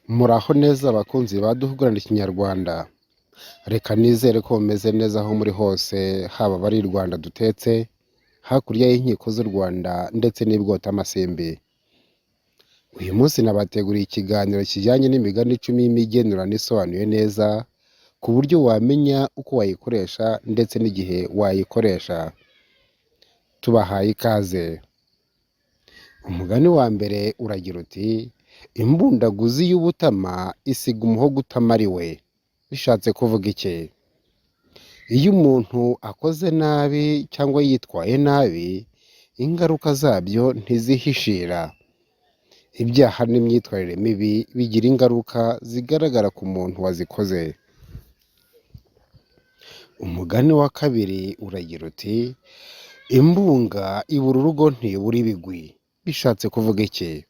Muraho neza abakunzi ba Duhugurane Ikinyarwanda, reka nizere ko mumeze neza aho muri hose, haba abari i Rwanda dutetse, hakurya y'inkiko z'u Rwanda ndetse n'ibwotamasimbi. Uyu munsi nabateguriye ikiganiro kijyanye n'imigani 10 y'imigenurano isobanuye neza, ku buryo wamenya uko wayikoresha ndetse n'igihe wayikoresha. Tubahaye ikaze. Umugani wa mbere uragira uti: imbundaguzi y'ubutama isiga umuhogo utamariwe. Bishatse kuvuga iki? Iyo umuntu akoze nabi cyangwa yitwaye nabi, ingaruka zabyo ntizihishira. Ibyaha n'imyitwarire mibi bigira ingaruka zigaragara ku muntu wazikoze. Umugani wa kabiri uragira uti: imbunga ibura urugo ntibura ibigwi. Bishatse kuvuga iki?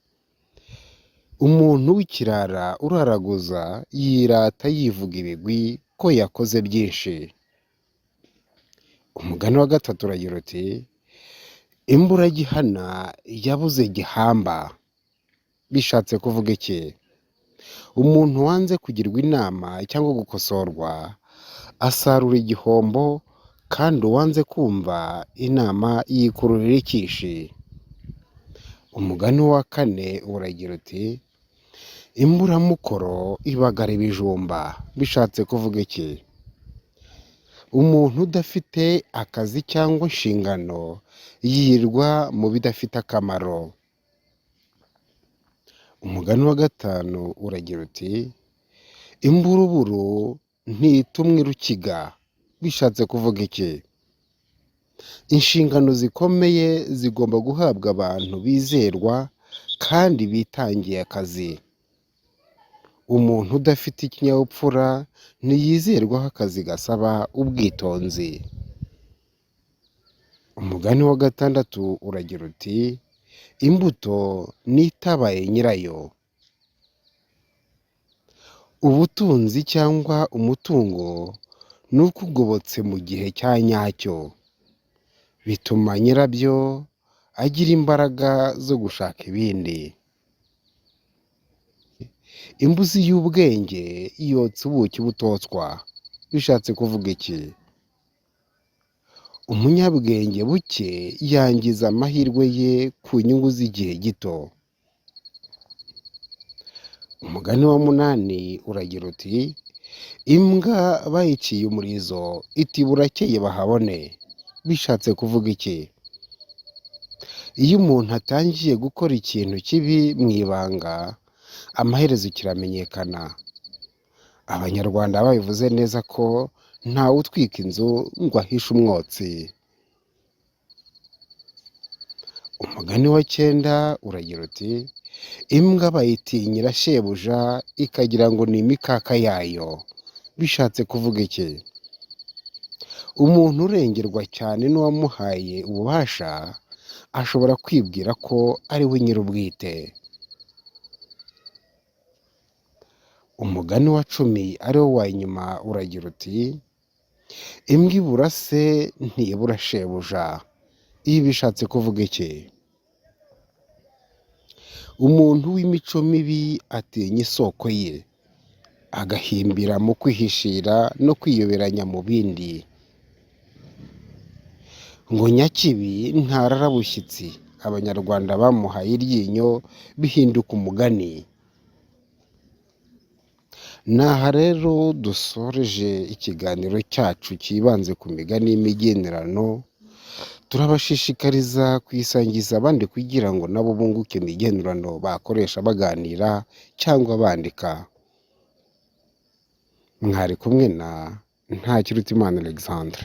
Umuntu w'ikirara uraraguza yirata yivuga ibigwi ko yakoze byinshi. Umugani wa gatatu uragira uti: imburagihana yabuze gihamba. Bishatse kuvuga iki? Umuntu wanze kugirwa inama cyangwa gukosorwa asarura igihombo, kandi uwanze kumva inama yikururira ikishi. Umugani wa kane uragira uti: imburamukoro ibagara ibijumba. Bishatse kuvuga iki? Umuntu udafite akazi cyangwa inshingano yirwa mu bidafite akamaro. Umugani wa gatanu uragira uti: imburuburu ntitumwa irukiga. Bishatse kuvuga iki? Inshingano zikomeye zigomba guhabwa abantu bizerwa kandi bitangiye akazi. Umuntu udafite ikinyabupfura ntiyizerwaho akazi gasaba ubwitonzi. Umugani wa gatandatu uragira uti: imbuto n'itabaye nyirayo. Ubutunzi cyangwa umutungo ni ukugobotse mu gihe cya nyacyo. Bituma nyirabyo agira imbaraga zo gushaka ibindi. Imbuzi y'ubwenge yotsa ubuki butotswa. Bishatse kuvuga iki? Umunyabwenge buke yangiza amahirwe ye ku nyungu z'igihe gito. Umugani wa munani uragira uti: imbwa bayiciye umurizo iti burakeye bahabone. Bishatse kuvuga iki? Iyo umuntu atangiye gukora ikintu kibi mu ibanga, amaherezo kiramenyekana. Abanyarwanda babivuze neza ko ntawe utwika inzu ngo ahishe umwotsi. Umugani wa 9 uragira uti: imbwa bayitinyira shebuja ikagira ngo ni imikaka yayo. Bishatse kuvuga iki? Umuntu urengerwa cyane n'uwamuhaye ububasha ashobora kwibwira ko ari we nyir'ubwite. Umugani wa 10 ari wo wa nyuma uragira uti: imbwa ibura se ntibura shebuja. Ibi bishatse kuvuga iki? Umuntu w'imico mibi atinya isoko ye, agahimbira mu kwihishira no kwiyoberanya mu bindi. Ngo nyakibi ntarara bushyitsi. Abanyarwanda bamuhaye iryinyo bihinduka umugani. Naha rero dusoreje ikiganiro cyacu cyibanze ku migani y'imigenurano. Turabashishikariza kuyisangiza abandi kugira ngo nabo bunguke imigenurano bakoresha baganira cyangwa bandika. Mwari kumwe na Ntakirutimana Alexandre.